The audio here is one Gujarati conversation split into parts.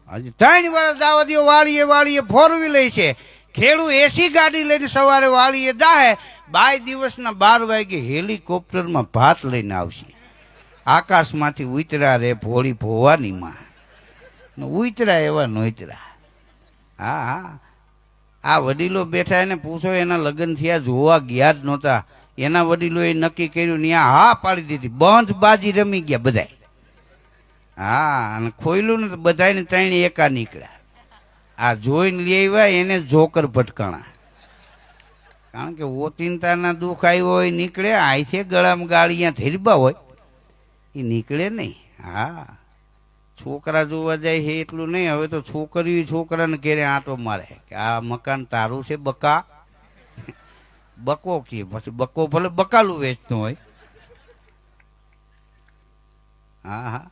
હજી 3 વર્ષ જવા દો. વાળીએ 4 વ્હીલર છે. ખેડૂત એસી ગાડી લઈને સવારે વાળીએ જાહે, 2 દિવસના 12 વાગે હેલિકોપ્ટરમાં ભાત લઈને આવશે. આકાશમાંથી ઉતરા રે ભોળી ભોવાનીમાં ઉતરા એવા નોતરા. હા હા, આ વડીલો બેઠા એને પૂછો, એના લગ્ન થયા જોવા ગયા જ નહોતા. એના વડીલોએ નક્કી કર્યું, ત્યાં હા પાડી દીધી, બંધ બાજી રમી ગયા બધાય. હા, અને ખોયલું ને બધાને 3 એકા નીકળ્યા. આ જોઈને લઈ આવ્યા એને જોકર ભટકાણા. કારણ કે ઓચિંતાના દુઃખ આવ્યો હોય નીકળે, આઈથે ગળામાં ગાળિયા થેરબા હોય એ નીકળે નહીં. હા, છોકરા જોવા જાય છે એટલું નહીં, હવે તો છોકરીઓ છોકરાને ઘેરે આંટો મારે કે આ મકાન તારું છે બકા. બકો કે પછી બકો ભલે બકાલું વેચતો હોય. હા હા,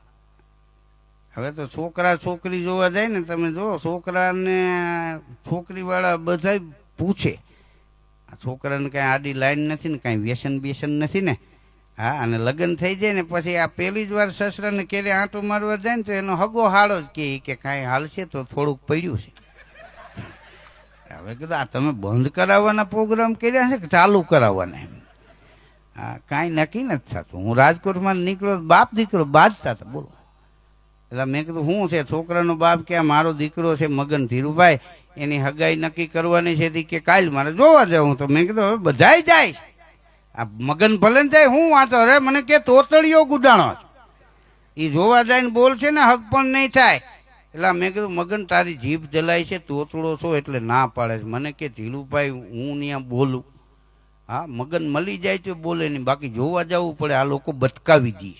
હવે તો છોકરા છોકરી જોવા જાય ને, તમે જો છોકરાને છોકરીવાળા બધા પૂછે, આ છોકરાને કાંઈ આડી લાઈન નથી ને, કાંઈ વ્યસન બેસન નથી ને. હા, અને લગ્ન થઈ જાય ને પછી આ પહેલી જ વાર સસરાને કેરે આંટો મારવા જાય ને તો એનો હગો હાળો જ કે કાંઈ હાલશે તો થોડુંક પડ્યું છે. હવે કીધું આ તમે બંધ કરાવવાના પ્રોગ્રામ કર્યા છે કે ચાલુ કરાવવાના? એમ હા, કાંઈ નક્કી નથી થતું. હું રાજકોટમાં નીકળ્યો, બાપ દીકરો બાજતા હતા, બોલો. એટલે મેં કીધું શું છે? છોકરાનો બાપ કે મારો દીકરો છે મગન ધીરુભાઈ, એની હગાઈ નક્કી કરવાની છે કે કાલ મારે જોવા જાઉં. તો મેં કીધું હવે બધાય જાય, આ મગન ભલે ને જાય, હું વાંચો અરે મને કે તોતળીઓ ગુડાણો એ જોવા જાય ને બોલશે ને હક પણ નહીં થાય. એટલે મેં કીધું મગન તારી જીભ જલાય છે, તોતળો છો એટલે ના પાડે છે. મને કે ધીરુભાઈ હું ત્યાં બોલું. હા, મગન મળી જાય તો બોલે નહીં, બાકી જોવા જવું પડે, આ લોકો બટકાવી દે.